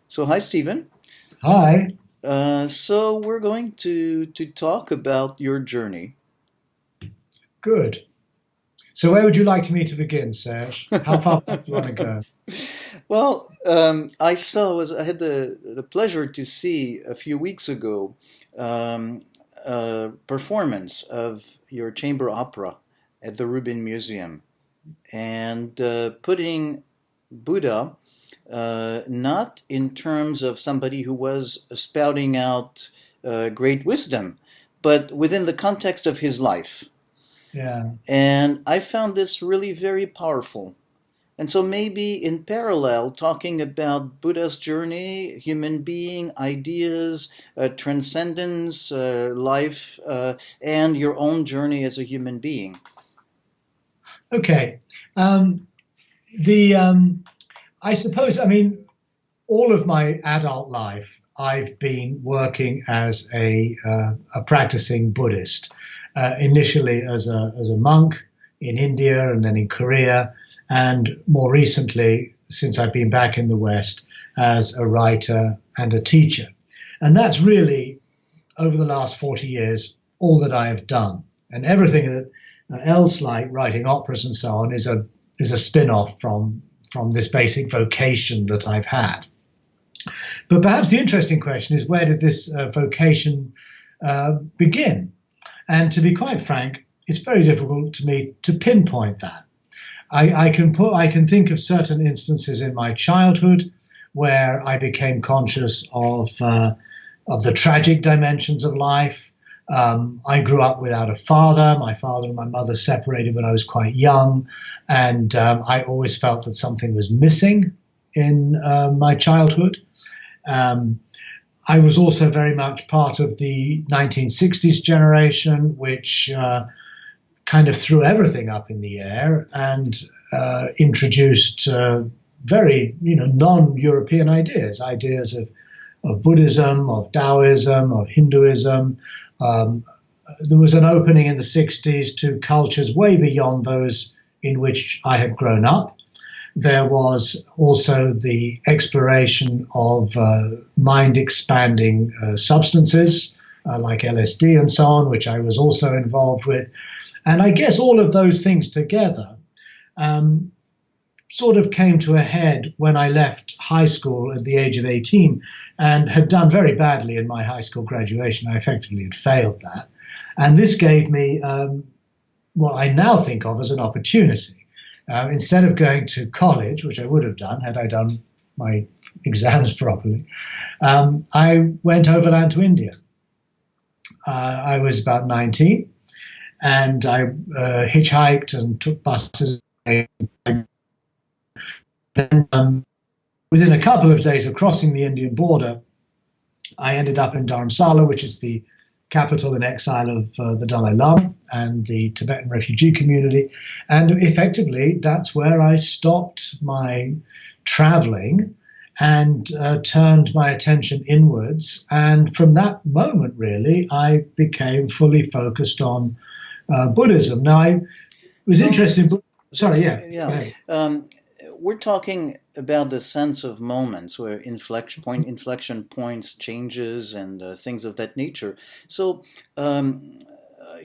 So, hi, Stephen. Hi. So we're going to talk about your journey. Good. So where would you like me to begin, Serge? How far back do you want to go? Well, I had the pleasure to see a few weeks ago um, a performance of your chamber opera at the Rubin Museum, and putting Buddha not in terms of somebody who was spouting out great wisdom, but within the context of his life. Yeah. And I found this really very powerful. And so maybe in parallel, talking about Buddha's journey, human being, ideas, transcendence, life, and your own journey as a human being. Okay. Um, the I suppose all of my adult life I've been working as a practicing Buddhist. Initially as a monk in India and then in Korea, and more recently, since I've been back in the West, as a writer and a teacher. And that's really, over the last 40 years, all that I have done. And everything that else, like writing operas and so on, is a spin-off from this basic vocation that I've had. But perhaps the interesting question is, where did this vocation begin? And to be quite frank, it's very difficult to me to pinpoint that. I can think of certain instances in my childhood where I became conscious of the tragic dimensions of life. I grew up without a father. My father and my mother separated when I was quite young, and I always felt that something was missing in my childhood. Um, I was also very much part of the 1960s generation, which kind of threw everything up in the air and introduced very, non-European ideas of Buddhism, of Taoism, of Hinduism. Um, there was an opening in the 60s to cultures way beyond those in which I had grown up. There was also the exploration of mind expanding substances like LSD and so on, which I was also involved with. And I guess all of those things together um, sort of came to a head when I left high school at the age of 18 and had done very badly in my high school graduation. I effectively had failed that. And this gave me what I now think of as an opportunity. Instead of going to college, which I would have done had I done my exams properly, I went overland to India. I was about 19 and I hitchhiked and took buses. Then, within a couple of days of crossing the Indian border, I ended up in Dharamsala, which is the capital in exile of the Dalai Lama and the Tibetan refugee community. And effectively, that's where I stopped my traveling and turned my attention inwards. And from that moment, really, I became fully focused on Buddhism. Now, I was So, interested in, so, sorry, so yeah, go yeah, ahead. um, we're talking about the sense of moments where inflection points, changes, and things of that nature. So, um, uh,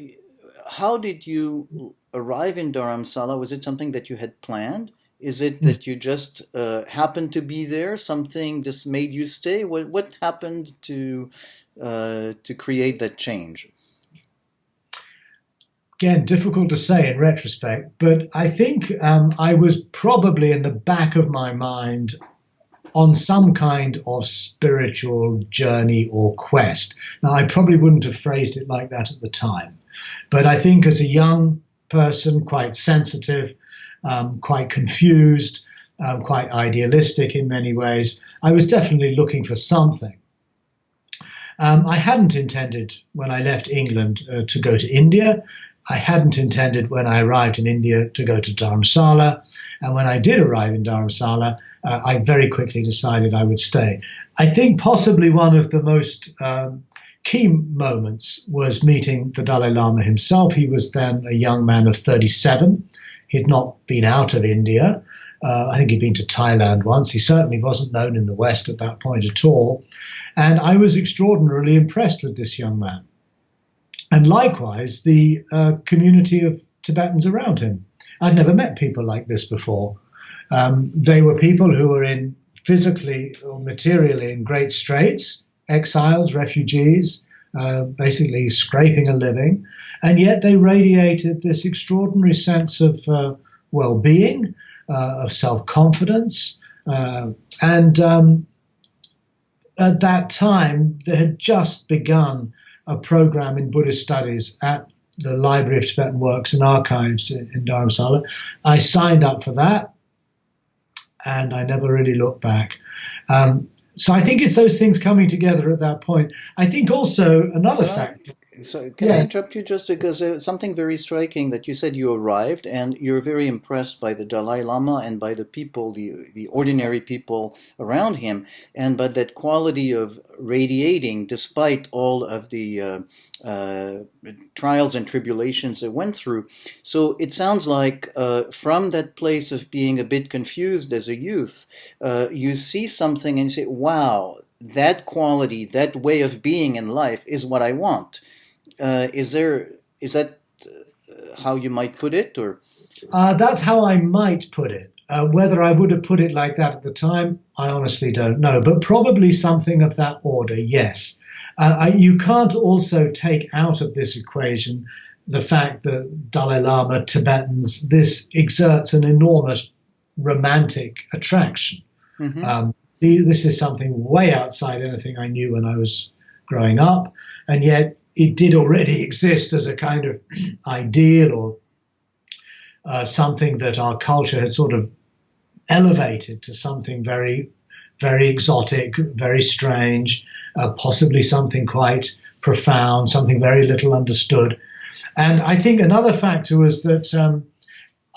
how did you arrive in Dharamsala? Was it something that you had planned? Is it that you just happened to be there? Something just made you stay? What happened to create that change? Again, difficult to say in retrospect, but I think I was probably in the back of my mind on some kind of spiritual journey or quest. Now, I probably wouldn't have phrased it like that at the time, but I think as a young person, quite sensitive, quite confused, quite idealistic in many ways, I was definitely looking for something. I hadn't intended when I left England to go to India. I hadn't intended when I arrived in India to go to Dharamsala. And when I did arrive in Dharamsala, I very quickly decided I would stay. I think possibly one of the most key moments was meeting the Dalai Lama himself. He was then a young man of 37. He'd not been out of India. I think he'd been to Thailand once. He certainly wasn't known in the West at that point at all. And I was extraordinarily impressed with this young man. And likewise, the community of Tibetans around him. I'd never met people like this before. They were people who were in physically or materially in great straits, exiles, refugees, basically scraping a living. And yet they radiated this extraordinary sense of well-being, of self-confidence. And at that time, there had just begun a program in Buddhist studies at the Library of Tibetan Works and Archives in Dharamsala. I signed up for that, and I never really looked back. So I think it's those things coming together at that point. I think also another factor. So can I interrupt you just because something very striking that you said you arrived and you're very impressed by the Dalai Lama and by the people, the ordinary people around him, and by that quality of radiating despite all of the trials and tribulations they went through. So it sounds like from that place of being a bit confused as a youth, you see something and you say, wow, that quality, that way of being in life is what I want. Is that how you might put it, or? That's how I might put it. Whether I would have put it like that at the time, I honestly don't know. But probably something of that order, yes. You can't also take out of this equation the fact that Dalai Lama, Tibetans, this exerts an enormous romantic attraction. Mm-hmm. This is something way outside anything I knew when I was growing up, and yet it did already exist as a kind of ideal or something that our culture had sort of elevated to something very, very exotic, very strange, possibly something quite profound, something very little understood. And I think another factor was that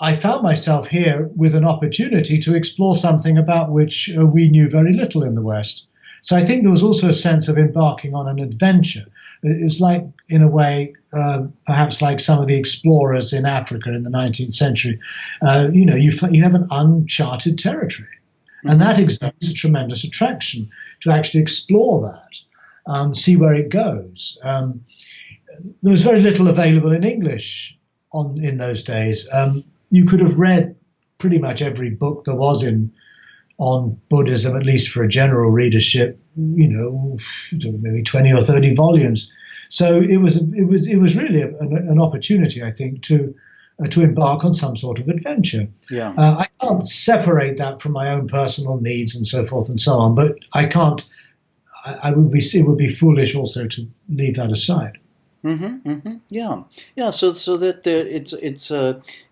I found myself here with an opportunity to explore something about which we knew very little in the West. So I think there was also a sense of embarking on an adventure. It was like, in a way, perhaps like some of the explorers in Africa in the 19th century. You have an uncharted territory, and that exerts a tremendous attraction to actually explore that, see where it goes. There was very little available in English in those days. You could have read pretty much every book there was on Buddhism, at least for a general readership, maybe 20 or 30 volumes. So it was really an opportunity, I think, to embark on some sort of adventure. Yeah. I can't separate that from my own personal needs and so forth and so on, but I can't. It would be foolish also to leave that aside. Mm-hmm, mm-hmm. Yeah. So that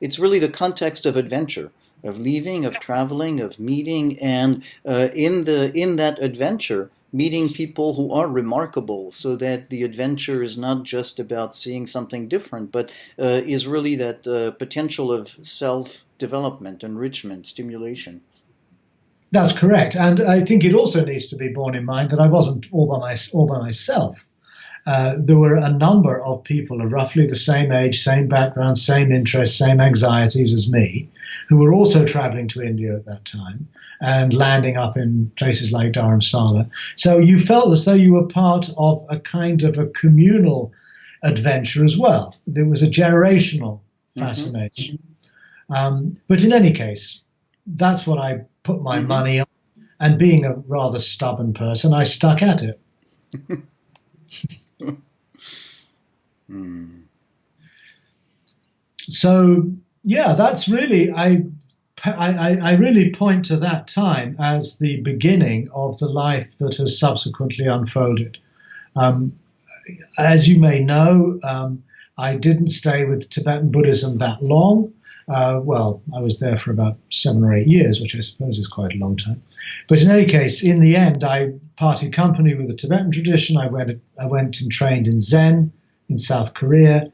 it's really the context of adventure, of leaving, of traveling, of meeting, and in that adventure, meeting people who are remarkable, so that the adventure is not just about seeing something different, but is really that potential of self-development, enrichment, stimulation. That's correct, and I think it also needs to be borne in mind that I wasn't all by myself. There were a number of people of roughly the same age, same background, same interests, same anxieties as me, who were also traveling to India at that time and landing up in places like Dharamsala. So you felt as though you were part of a kind of a communal adventure as well. There was a generational fascination. Mm-hmm. But in any case, that's what I put my money on. And being a rather stubborn person, I stuck at it. So, yeah, that's really, I really point to that time as the beginning of the life that has subsequently unfolded. As you may know, I didn't stay with Tibetan Buddhism that long. I was there for about 7 or 8 years, which I suppose is quite a long time. But in any case, in the end, I parted company with the Tibetan tradition. I went and trained in Zen in South Korea.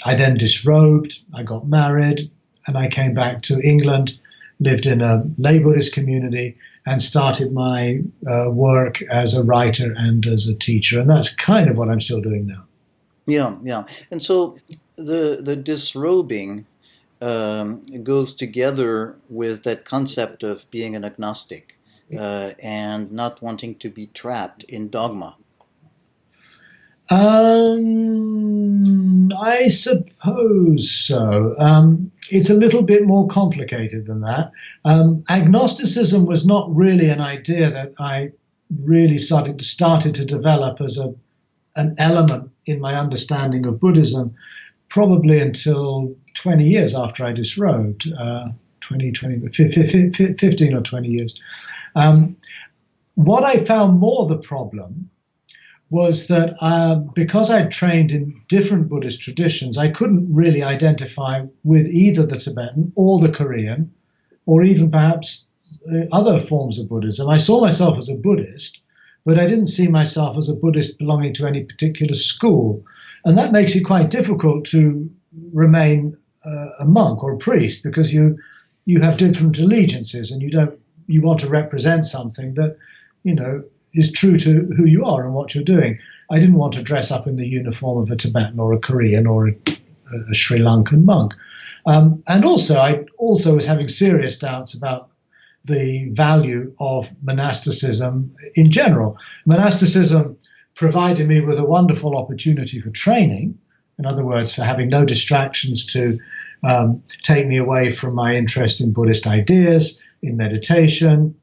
I then disrobed, I got married, and I came back to England, lived in a lay Buddhist community, and started my work as a writer and as a teacher. And that's kind of what I'm still doing now. Yeah. And so the disrobing, goes together with that concept of being an agnostic and not wanting to be trapped in dogma? I suppose so. It's a little bit more complicated than that. Agnosticism was not really an idea that I really started to develop as an element in my understanding of Buddhism, probably until 20 years after I disrobed, 15 or 20 years. What I found more the problem was that because I'd trained in different Buddhist traditions, I couldn't really identify with either the Tibetan or the Korean, or even perhaps other forms of Buddhism. I saw myself as a Buddhist, but I didn't see myself as a Buddhist belonging to any particular school. And that makes it quite difficult to remain a monk or a priest, because you have different allegiances, and you want to represent something that, is true to who you are and what you're doing. I didn't want to dress up in the uniform of a Tibetan or a Korean or a Sri Lankan monk. And also, I also was having serious doubts about the value of monasticism in general. Monasticism provided me with a wonderful opportunity for training, in other words, for having no distractions to take me away from my interest in Buddhist ideas, in meditation,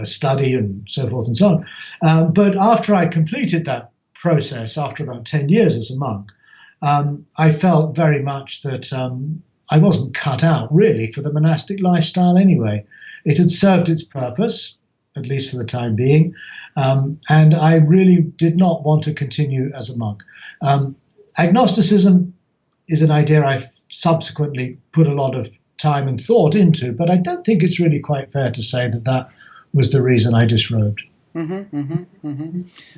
study, and so forth and so on. But after I completed that process, after about 10 years as a monk, I felt very much that I wasn't cut out really for the monastic lifestyle anyway. It had served its purpose, at least for the time being, and I really did not want to continue as a monk. Agnosticism is an idea I've subsequently put a lot of time and thought into, but I don't think it's really quite fair to say that was the reason I disrobed.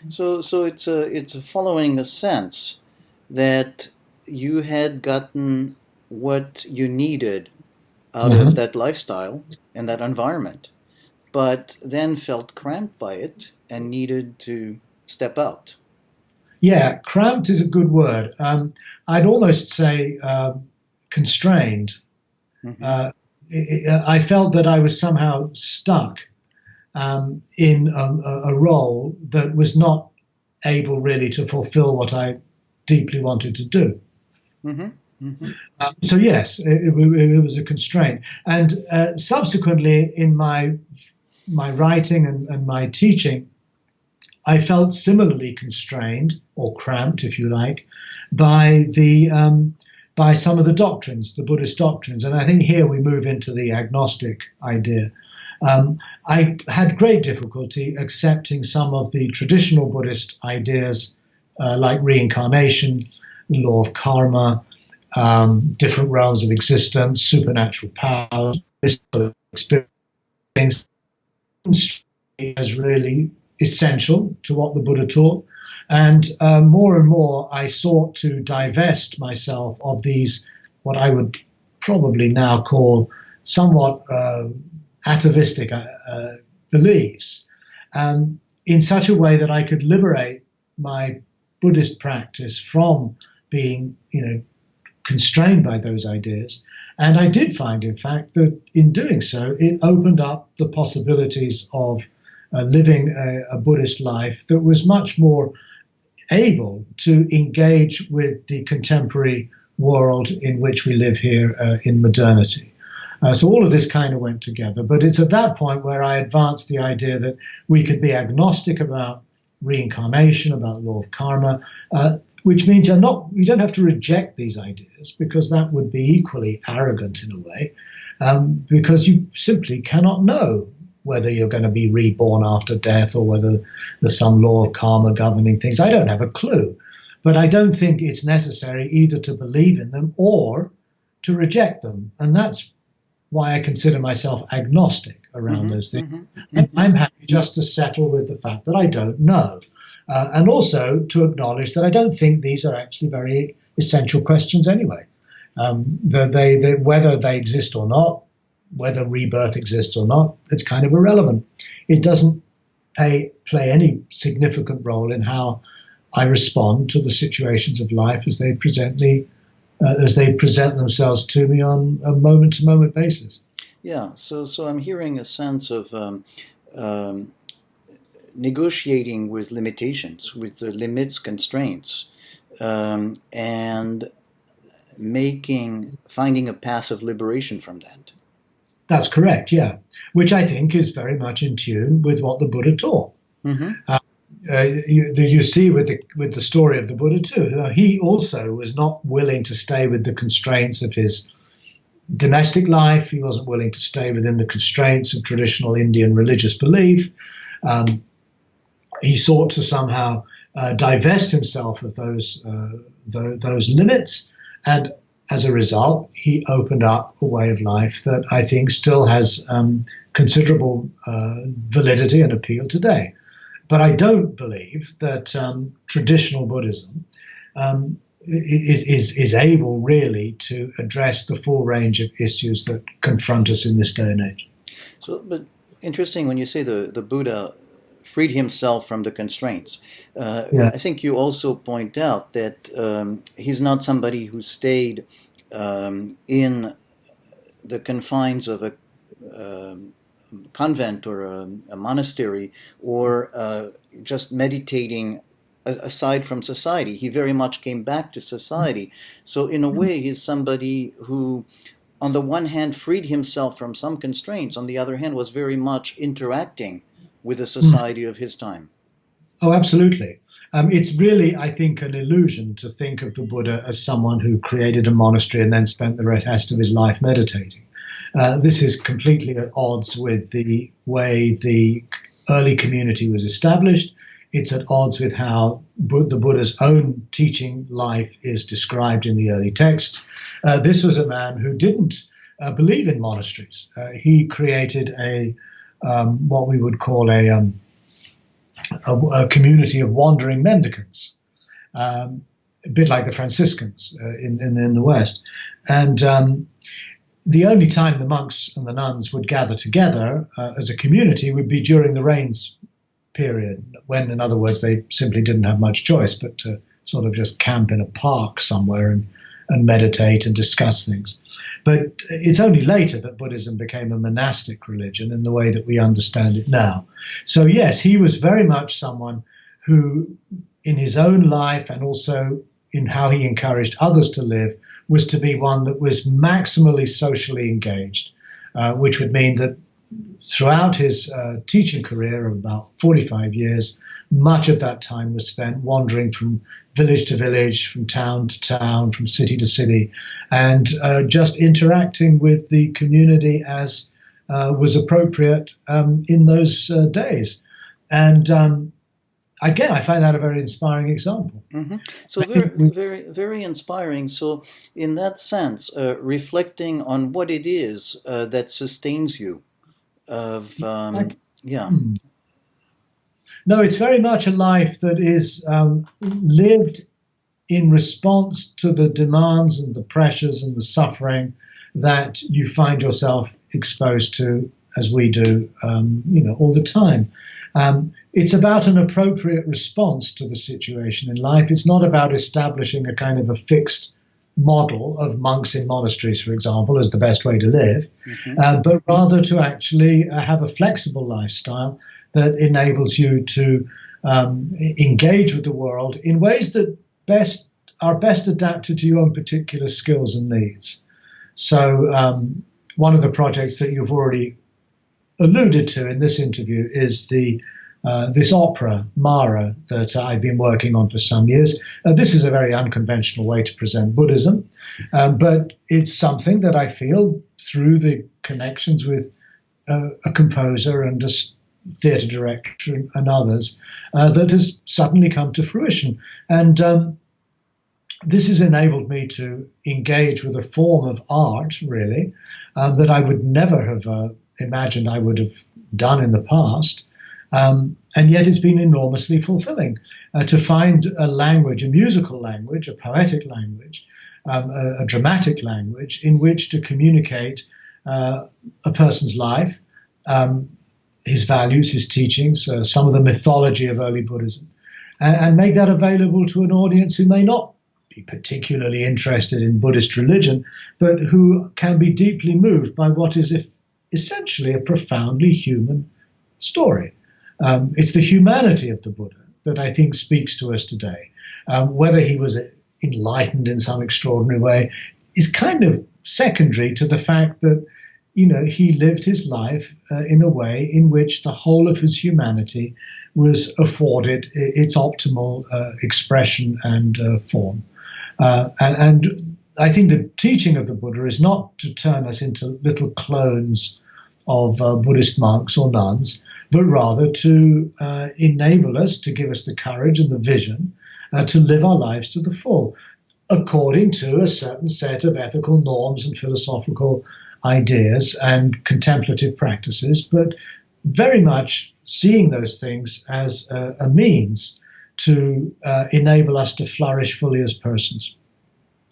So it's following a sense that you had gotten what you needed out of that lifestyle and that environment, but then felt cramped by it and needed to step out. Yeah, cramped is a good word. I'd almost say constrained. I felt that I was somehow stuck in a role that was not able really to fulfill what I deeply wanted to do. So yes, it was a constraint. And subsequently in my writing and my teaching, I felt similarly constrained, or cramped, if you like, by some of the doctrines, the Buddhist doctrines. And I think here we move into the agnostic idea. I had great difficulty accepting some of the traditional Buddhist ideas, like reincarnation, the law of karma, different realms of existence, supernatural powers, this sort of experience as really essential to what the Buddha taught. And more and more I sought to divest myself of these, what I would probably now call somewhat atavistic beliefs, in such a way that I could liberate my Buddhist practice from being, constrained by those ideas. And I did find, in fact, that in doing so, it opened up the possibilities of living a Buddhist life that was much more able to engage with the contemporary world in which we live here in modernity. So all of this kind of went together. But it's at that point where I advanced the idea that we could be agnostic about reincarnation, about law of karma, which means you don't have to reject these ideas, because that would be equally arrogant in a way, because you simply cannot know whether you're going to be reborn after death or whether there's some law of karma governing things. I don't have a clue. But I don't think it's necessary either to believe in them or to reject them. And that's why I consider myself agnostic around those things. I'm happy just to settle with the fact that I don't know. And also to acknowledge that I don't think these are actually very essential questions anyway. Whether they exist or not, whether rebirth exists or not, it's kind of irrelevant. It doesn't play any significant role in how I respond to the situations of life as they present me as they present themselves to me on a moment-to-moment basis. Yeah, so I'm hearing a sense of negotiating with limitations, with the limits, constraints, and finding a path of liberation from that. That's correct, yeah. Which I think is very much in tune with what the Buddha taught. Mm-hmm. You see with the story of the Buddha too. He also was not willing to stay with the constraints of his domestic life. He wasn't willing to stay within the constraints of traditional Indian religious belief. He sought to somehow divest himself of those limits, and as a result, he opened up a way of life that I think still has considerable validity and appeal today. But I don't believe that traditional Buddhism is able really to address the full range of issues that confront us in this day and age. So, but interesting when you say the Buddha freed himself from the constraints. I think you also point out that he's not somebody who stayed in the confines of a convent or a monastery, or just meditating aside from society. He very much came back to society. So in a way, he's somebody who, on the one hand, freed himself from some constraints, on the other hand, was very much interacting with the society of his time. Oh, absolutely. It's really, I think, an illusion to think of the Buddha as someone who created a monastery and then spent the rest of his life meditating. This is completely at odds with the way the early community was established. It's at odds with how the Buddha's own teaching life is described in the early texts. This was a man who didn't believe in monasteries. He created what we would call a community of wandering mendicants, a bit like the Franciscans in the West. And the only time the monks and the nuns would gather together as a community would be during the rains period, when, in other words, they simply didn't have much choice but to sort of just camp in a park somewhere and meditate and discuss things. But it's only later that Buddhism became a monastic religion in the way that we understand it now. So yes, he was very much someone who, in his own life and also in how he encouraged others to live, was to be one that was maximally socially engaged, which would mean that throughout his teaching career of about 45 years, much of that time was spent wandering from village to village, from town to town, from city to city, and just interacting with the community as was appropriate in those days. And again, I find that a very inspiring example. Mm-hmm. So very, very inspiring. So in that sense, reflecting on what it is that sustains you. No, it's very much a life that is lived in response to the demands and the pressures and the suffering that you find yourself exposed to, as we do, all the time. It's about an appropriate response to the situation in life. It's not about establishing a kind of a fixed model of monks in monasteries, for example, as the best way to live, but rather to actually have a flexible lifestyle that enables you to engage with the world in ways that are best adapted to your own particular skills and needs. So one of the projects that you've already alluded to in this interview is this opera, Mara, that I've been working on for some years. This is a very unconventional way to present Buddhism, but it's something that I feel through the connections with a composer and a theatre director and others that has suddenly come to fruition. And this has enabled me to engage with a form of art, really, that I would never have imagined I would have done in the past. And yet it's been enormously fulfilling to find a language, a musical language, a poetic language, a dramatic language in which to communicate a person's life, his values, his teachings, some of the mythology of early Buddhism, and make that available to an audience who may not be particularly interested in Buddhist religion, but who can be deeply moved by what is essentially a profoundly human story. It's the humanity of the Buddha that I think speaks to us today. Whether he was enlightened in some extraordinary way is kind of secondary to the fact that, he lived his life in a way in which the whole of his humanity was afforded its optimal expression and form. And I think the teaching of the Buddha is not to turn us into little clones of Buddhist monks or nuns, but rather to enable us, to give us the courage and the vision to live our lives to the full, according to a certain set of ethical norms and philosophical ideas and contemplative practices, but very much seeing those things as a means to enable us to flourish fully as persons.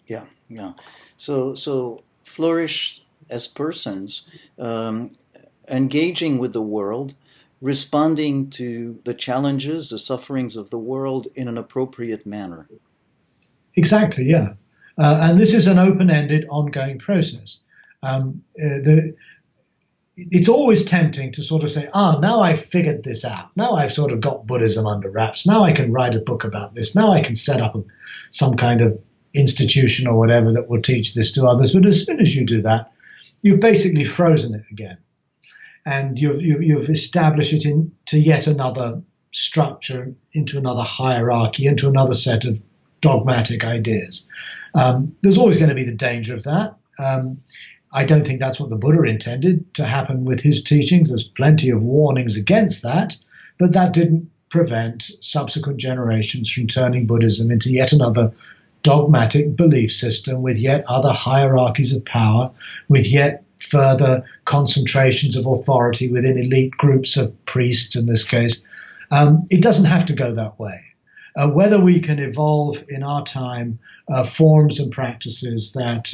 Yeah. So flourish as persons, engaging with the world, responding to the challenges, the sufferings of the world in an appropriate manner. Exactly, yeah. And this is an open-ended, ongoing process. It's always tempting to sort of say, now I've figured this out. Now I've sort of got Buddhism under wraps. Now I can write a book about this. Now I can set up some kind of institution or whatever that will teach this to others. But as soon as you do that, you've basically frozen it again. And you've established it into yet another structure, into another hierarchy, into another set of dogmatic ideas. There's always going to be the danger of that. I don't think that's what the Buddha intended to happen with his teachings. There's plenty of warnings against that, but that didn't prevent subsequent generations from turning Buddhism into yet another dogmatic belief system with yet other hierarchies of power, with yet further concentrations of authority within elite groups of priests in this case. It doesn't have to go that way. Whether we can evolve in our time forms and practices that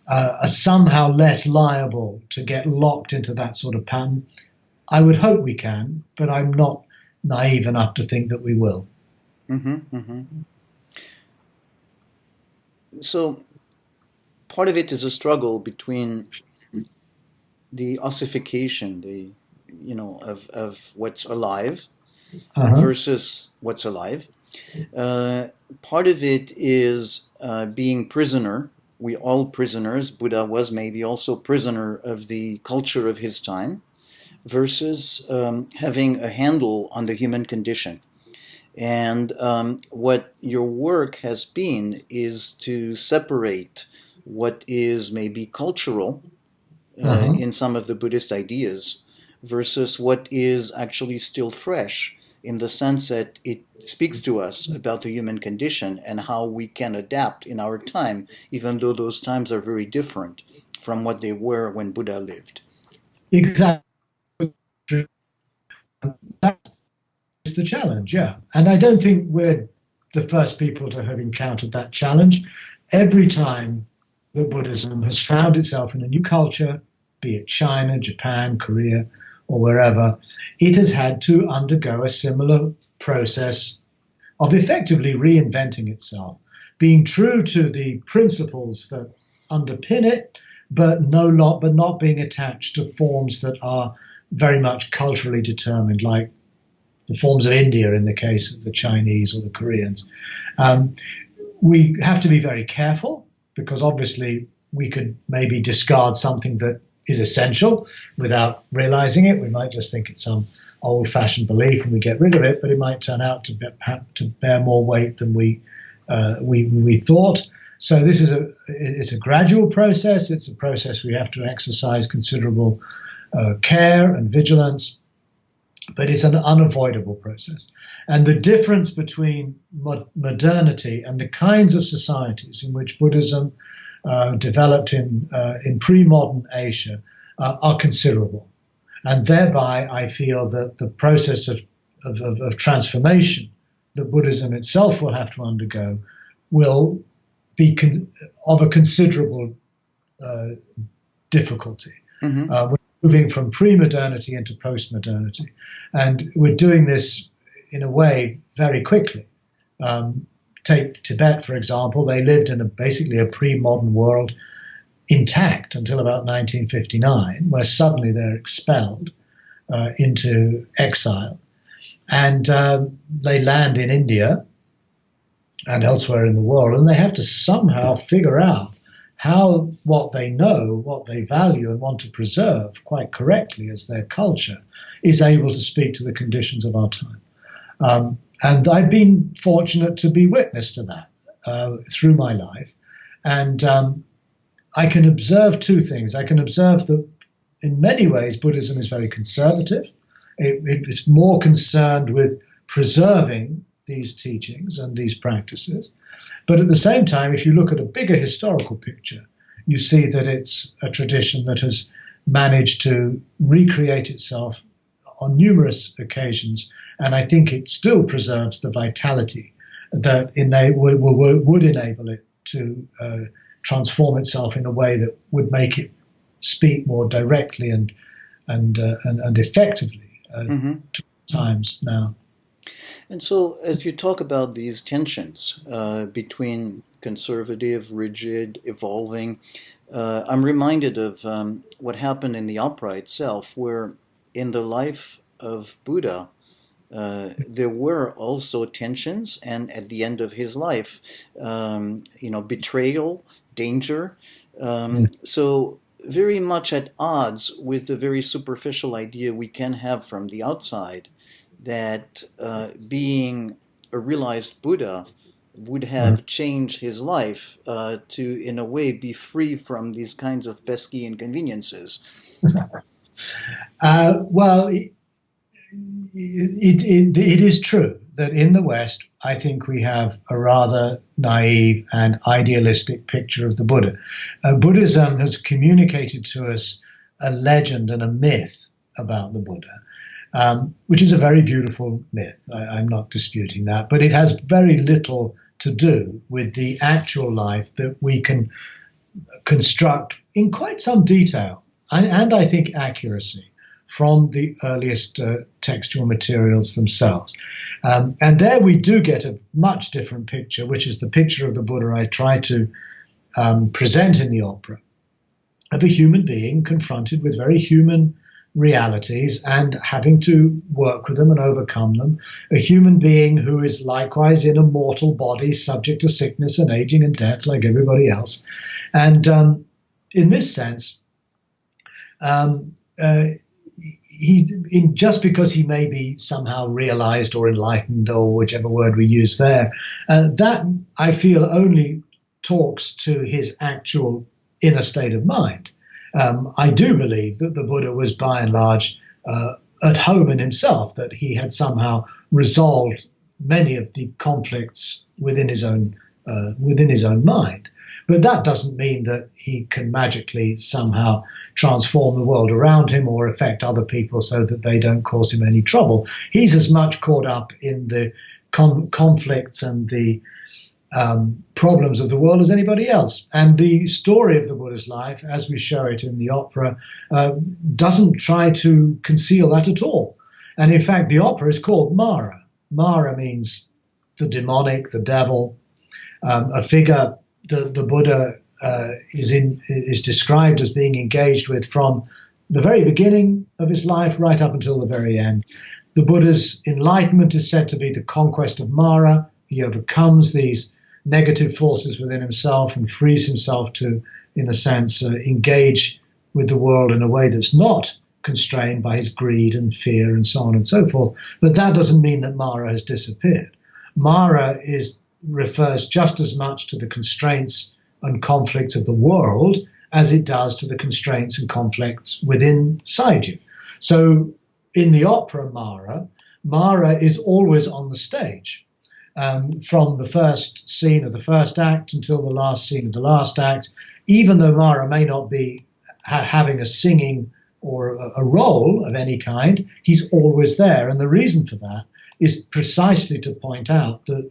are somehow less liable to get locked into that sort of pattern, I would hope we can, but I'm not naive enough to think that we will. Mm-hmm, mm-hmm. So part of it is a struggle between the ossification, of what's alive versus what's alive. Part of it is being prisoner. We all prisoners. Buddha was maybe also prisoner of the culture of his time, versus having a handle on the human condition. And what your work has been is to separate what is maybe cultural in some of the Buddhist ideas versus what is actually still fresh, in the sense that it speaks to us about the human condition and how we can adapt in our time, even though those times are very different from what they were when Buddha lived. Exactly. That's the challenge, yeah. And I don't think we're the first people to have encountered that challenge. Every time that Buddhism has found itself in a new culture, be it China, Japan, Korea, or wherever, it has had to undergo a similar process of effectively reinventing itself, being true to the principles that underpin it, but not being attached to forms that are very much culturally determined, like the forms of India in the case of the Chinese or the Koreans. We have to be very careful, because obviously we could maybe discard something that is essential without realizing it. We might just think it's some old-fashioned belief and we get rid of it, but it might turn out to bear more weight than we thought. So this is it's a gradual process. It's a process we have to exercise considerable care and vigilance, but it's an unavoidable process. And the difference between modernity and the kinds of societies in which Buddhism developed in pre-modern Asia are considerable. And thereby, I feel that the process of transformation that Buddhism itself will have to undergo will be of a considerable difficulty. We're moving from pre-modernity into post-modernity. And we're doing this, in a way, very quickly. take Tibet, for example. They lived in basically a pre-modern world intact until about 1959, where suddenly they're expelled into exile. And they land in India and elsewhere in the world, and they have to somehow figure out how what they know, what they value and want to preserve quite correctly as their culture is able to speak to the conditions of our time. And I've been fortunate to be witness to that through my life. And I can observe two things. I can observe that in many ways Buddhism is very conservative. It is more concerned with preserving these teachings and these practices. But at the same time, if you look at a bigger historical picture, you see that it's a tradition that has managed to recreate itself on numerous occasions, and I think it still preserves the vitality that would enable it to transform itself in a way that would make it speak more directly and effectively to times now. And so, as you talk about these tensions between conservative, rigid, evolving, I'm reminded of what happened in the opera itself, where in the life of Buddha, there were also tensions, and at the end of his life, betrayal, danger. So very much at odds with the very superficial idea we can have from the outside that being a realized Buddha would have changed his life to, in a way, be free from these kinds of pesky inconveniences. Well, it is true that in the West, I think we have a rather naive and idealistic picture of the Buddha. Buddhism has communicated to us a legend and a myth about the Buddha, which is a very beautiful myth. I'm not disputing that, but it has very little to do with the actual life that we can construct in quite some detail and I think accuracy from the earliest textual materials themselves. And there we do get a much different picture, which is the picture of the Buddha I try to present in the opera, of a human being confronted with very human realities and having to work with them and overcome them, a human being who is likewise in a mortal body, subject to sickness and aging and death like everybody else. And in this sense, just because he may be somehow realized or enlightened or whichever word we use there, that I feel only talks to his actual inner state of mind. I do believe that the Buddha was by and large at home in himself, that he had somehow resolved many of the conflicts within his own mind. But that doesn't mean that he can magically somehow transform the world around him or affect other people so that they don't cause him any trouble. He's as much caught up in the conflicts and the problems of the world as anybody else. And the story of the Buddha's life, as we show it in the opera, doesn't try to conceal that at all. And in fact, the opera is called Mara. Mara means the demonic, the devil, a figure the Buddha is described as being engaged with from the very beginning of his life right up until the very end. The Buddha's enlightenment is said to be the conquest of Mara. He overcomes these negative forces within himself and frees himself to, in a sense, engage with the world in a way that's not constrained by his greed and fear and so on and so forth. But that doesn't mean that Mara has disappeared. Mara refers just as much to the constraints and conflicts of the world as it does to the constraints and conflicts within inside you. So in the opera Mara is always on the stage. From the first scene of the first act until the last scene of the last act, even though Mara may not be having a singing or a role of any kind, he's always there. And the reason for that is precisely to point out that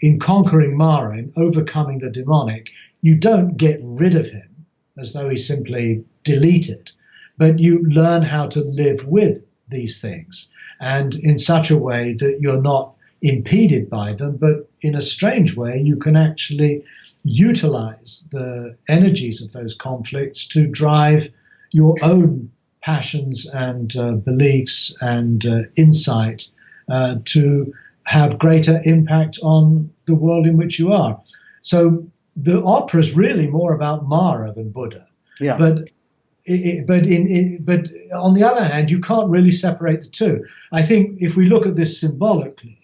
in conquering Mara, in overcoming the demonic, you don't get rid of him as though he's simply deleted, but you learn how to live with these things and in such a way that you're not impeded by them, but in a strange way, you can actually utilize the energies of those conflicts to drive your own passions and beliefs and insight to have greater impact on the world in which you are. So the opera is really more about Mara than Buddha. Yeah. But on the other hand, you can't really separate the two. I think if we look at this symbolically,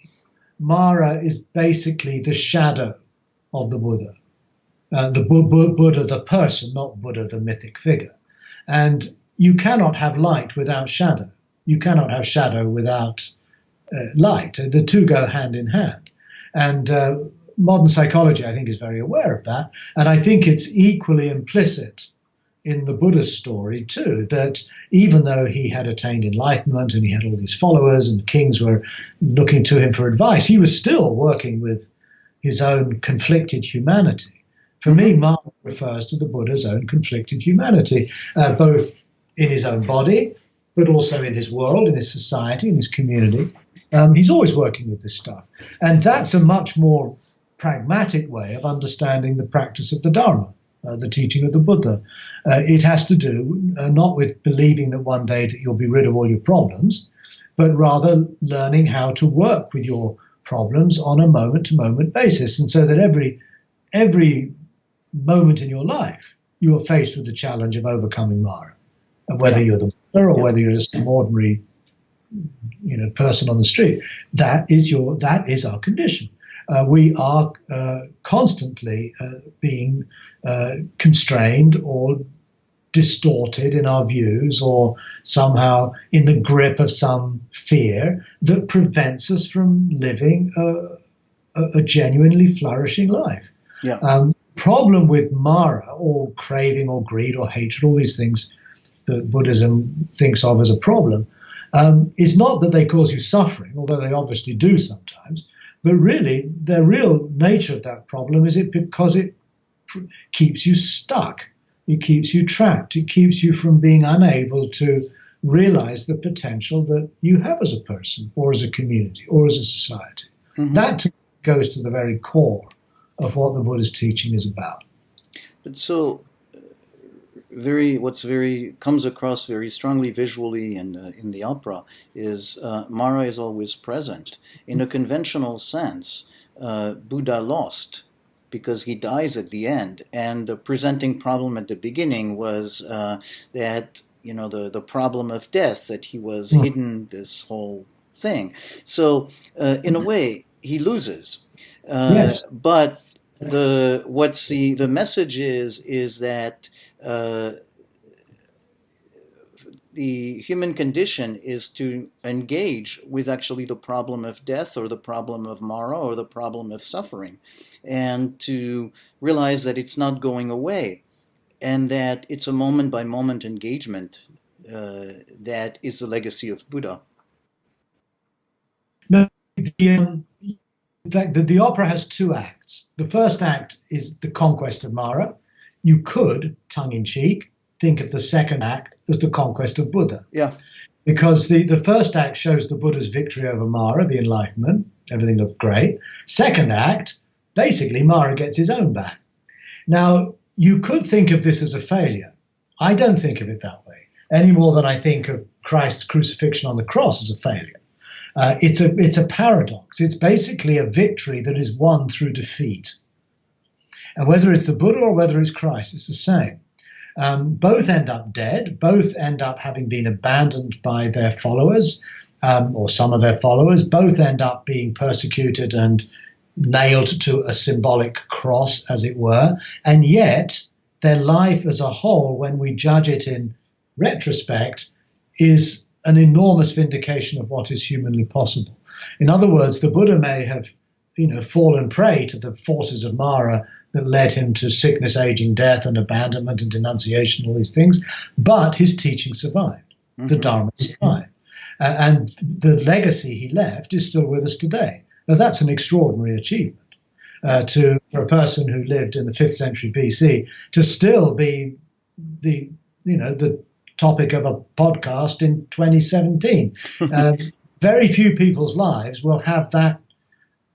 Mara is basically the shadow of the Buddha. The Buddha, the person, not Buddha, the mythic figure. And you cannot have light without shadow. You cannot have shadow without light. The two go hand in hand. And modern psychology, I think, is very aware of that. And I think it's equally implicit in the Buddha's story, too, that even though he had attained enlightenment and he had all these followers and kings were looking to him for advice, he was still working with his own conflicted humanity. For me, Mara refers to the Buddha's own conflicted humanity, both in his own body, but also in his world, in his society, in his community. He's always working with this stuff. And that's a much more pragmatic way of understanding the practice of the Dharma, the teaching of the Buddha. It has to do not with believing that one day that you'll be rid of all your problems, but rather learning how to work with your problems on a moment-to-moment basis. And so that every moment in your life, you are faced with the challenge of overcoming Mara. And whether you're the Buddha or whether you're just some ordinary person on the street, that is our condition. We are constantly being constrained or distorted in our views, or somehow in the grip of some fear that prevents us from living a genuinely flourishing life. Yeah. Problem with Mara, or craving or greed or hatred, all these things that Buddhism thinks of as a problem, is not that they cause you suffering, although they obviously do sometimes, but really the real nature of that problem is because it keeps you stuck. It keeps you trapped. It keeps you from being unable to realize the potential that you have as a person or as a community or as a society. Mm-hmm. That goes to the very core of what the Buddha's teaching is about. But so, comes across very strongly visually in the opera is Mara is always present. In a conventional sense, Buddha lost because he dies at the end, and the presenting problem at the beginning was that the problem of death, that he was hidden this whole thing. So in a way, he loses. Yes. But the message is that the human condition is to engage with actually the problem of death or the problem of Mara or the problem of suffering, and to realize that it's not going away and that it's a moment-by-moment engagement that is the legacy of Buddha. No, in fact, the opera has two acts. The first act is the conquest of Mara. You could, tongue-in-cheek, think of the second act as the conquest of Buddha. Yeah. Because the first act shows the Buddha's victory over Mara, the enlightenment. Everything looked great. Second act, basically, Mara gets his own back. Now, you could think of this as a failure. I don't think of it that way, any more than I think of Christ's crucifixion on the cross as a failure. It's a paradox. It's basically a victory that is won through defeat. And whether it's the Buddha or whether it's Christ, it's the same. Both end up dead. Both end up having been abandoned by their followers, or some of their followers. Both end up being persecuted and nailed to a symbolic cross, as it were. And yet, their life as a whole, when we judge it in retrospect, is an enormous vindication of what is humanly possible. In other words, the Buddha may have, fallen prey to the forces of Mara that led him to sickness, aging, death, and abandonment and denunciation, all these things, but his teaching survived. Mm-hmm. The Dharma survived. And the legacy he left is still with us today. Now, that's an extraordinary achievement. For a person who lived in the 5th century BC to still be the topic of a podcast in 2017. Very few people's lives will have that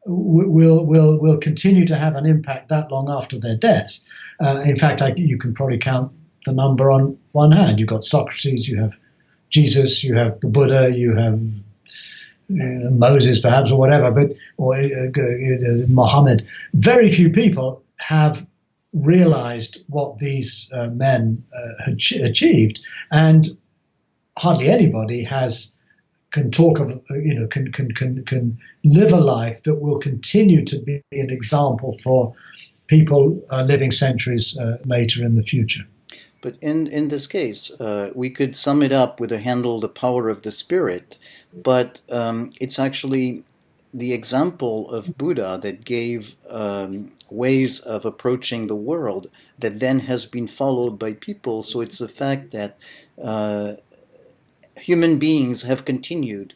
will continue to have an impact that long after their deaths. In fact, you can probably count the number on one hand. You've got Socrates, you have Jesus, you have the Buddha, you have Moses, perhaps, or whatever, or Muhammad. Very few people have realized what these men had achieved, and hardly anybody can talk of, can live a life that will continue to be an example for people living centuries later in the future. But in this case, we could sum it up with a handle, the power of the spirit, but it's actually the example of Buddha that gave ways of approaching the world that then has been followed by people. So it's the fact that human beings have continued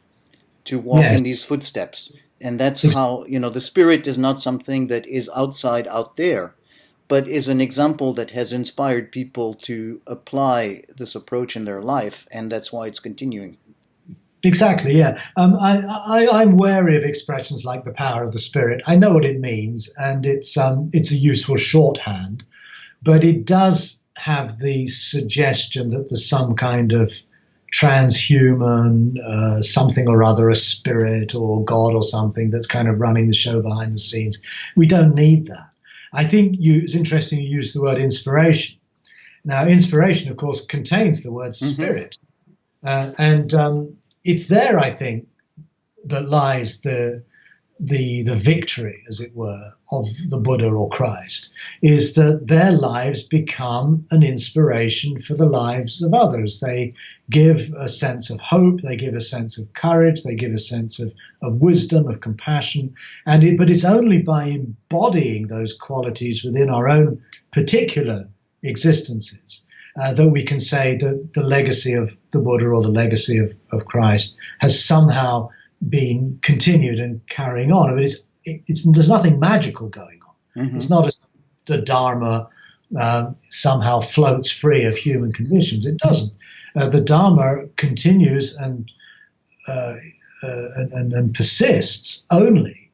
to walk in these footsteps. And that's how, the spirit is not something that is out there, but is an example that has inspired people to apply this approach in their life, and that's why it's continuing. Exactly, yeah. I'm wary of expressions like the power of the spirit. I know what it means, and it's a useful shorthand, but it does have the suggestion that there's some kind of transhuman something or other, a spirit or God or something that's kind of running the show behind the scenes. We don't need that. I think it's interesting you use the word inspiration. Now, inspiration, of course, contains the word spirit. And it's there, I think, that lies the victory, as it were, of the Buddha or Christ, is that their lives become an inspiration for the lives of others. They give a sense of hope, they give a sense of courage, they give a sense of wisdom, of compassion, but it's only by embodying those qualities within our own particular existences that we can say that the legacy of the Buddha or the legacy of Christ has somehow been continued and carrying on. But there's nothing magical going on. It's not as the Dharma somehow floats free of human conditions. It doesn't. The Dharma continues and persists only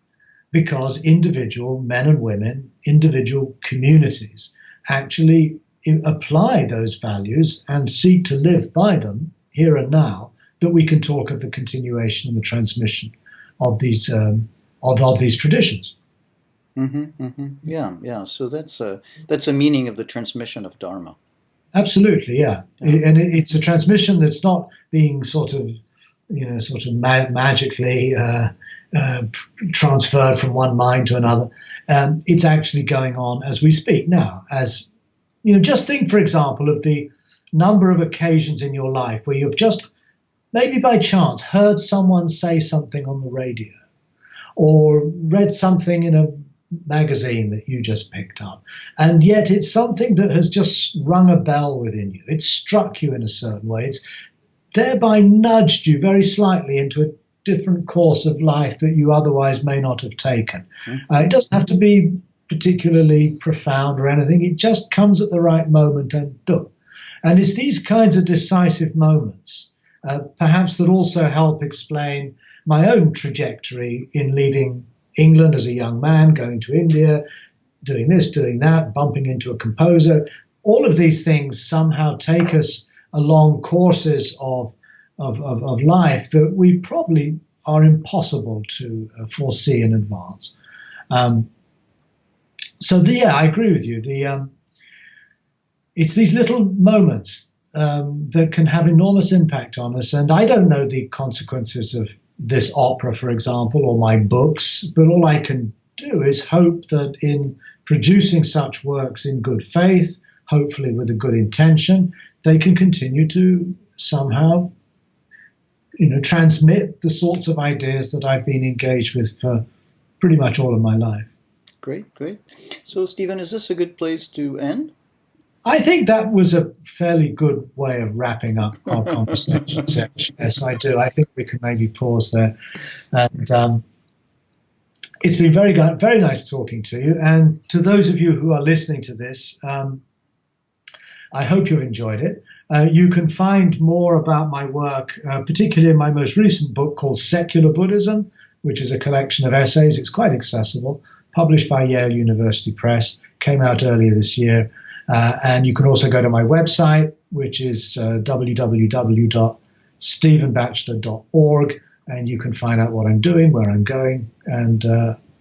because individual men and women, individual communities actually apply those values and seek to live by them here and now, that we can talk of the continuation and the transmission of these traditions. Yeah. So that's a meaning of the transmission of Dharma. Absolutely, yeah. And it's a transmission that's not being sort of magically transferred from one mind to another. It's actually going on as we speak now. As just think, for example, of the number of occasions in your life where you've just, maybe by chance, heard someone say something on the radio or read something in a magazine that you just picked up. And yet it's something that has just rung a bell within you. It's struck you in a certain way. It's thereby nudged you very slightly into a different course of life that you otherwise may not have taken. It doesn't have to be particularly profound or anything. It just comes at the right moment and do. And it's these kinds of decisive moments perhaps that also help explain my own trajectory in leaving England as a young man, going to India, doing this, doing that, bumping into a composer. All of these things somehow take us along courses of life that we probably are impossible to foresee in advance. I agree with you. It's these little moments that can have enormous impact on us. And I don't know the consequences of this opera, for example, or my books, but all I can do is hope that in producing such works in good faith, hopefully with a good intention, they can continue to somehow, transmit the sorts of ideas that I've been engaged with for pretty much all of my life. Great. So, Stephen, is this a good place to end? I think that was a fairly good way of wrapping up our conversation section. Yes, I do. I think we could maybe pause there. And it's been very nice talking to you. And to those of you who are listening to this, I hope you've enjoyed it. You can find more about my work, particularly in my most recent book called Secular Buddhism, which is a collection of essays. It's quite accessible, published by Yale University Press, came out earlier this year. And you can also go to my website, which is www.stephenbatchelor.org, and you can find out what I'm doing, where I'm going, and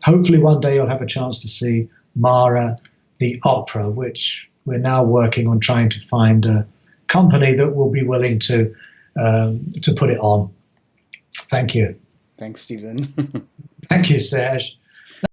hopefully one day you'll have a chance to see Mara, the opera, which we're now working on trying to find a company that will be willing to put it on. Thank you. Thanks, Stephen. Thank you, Serge.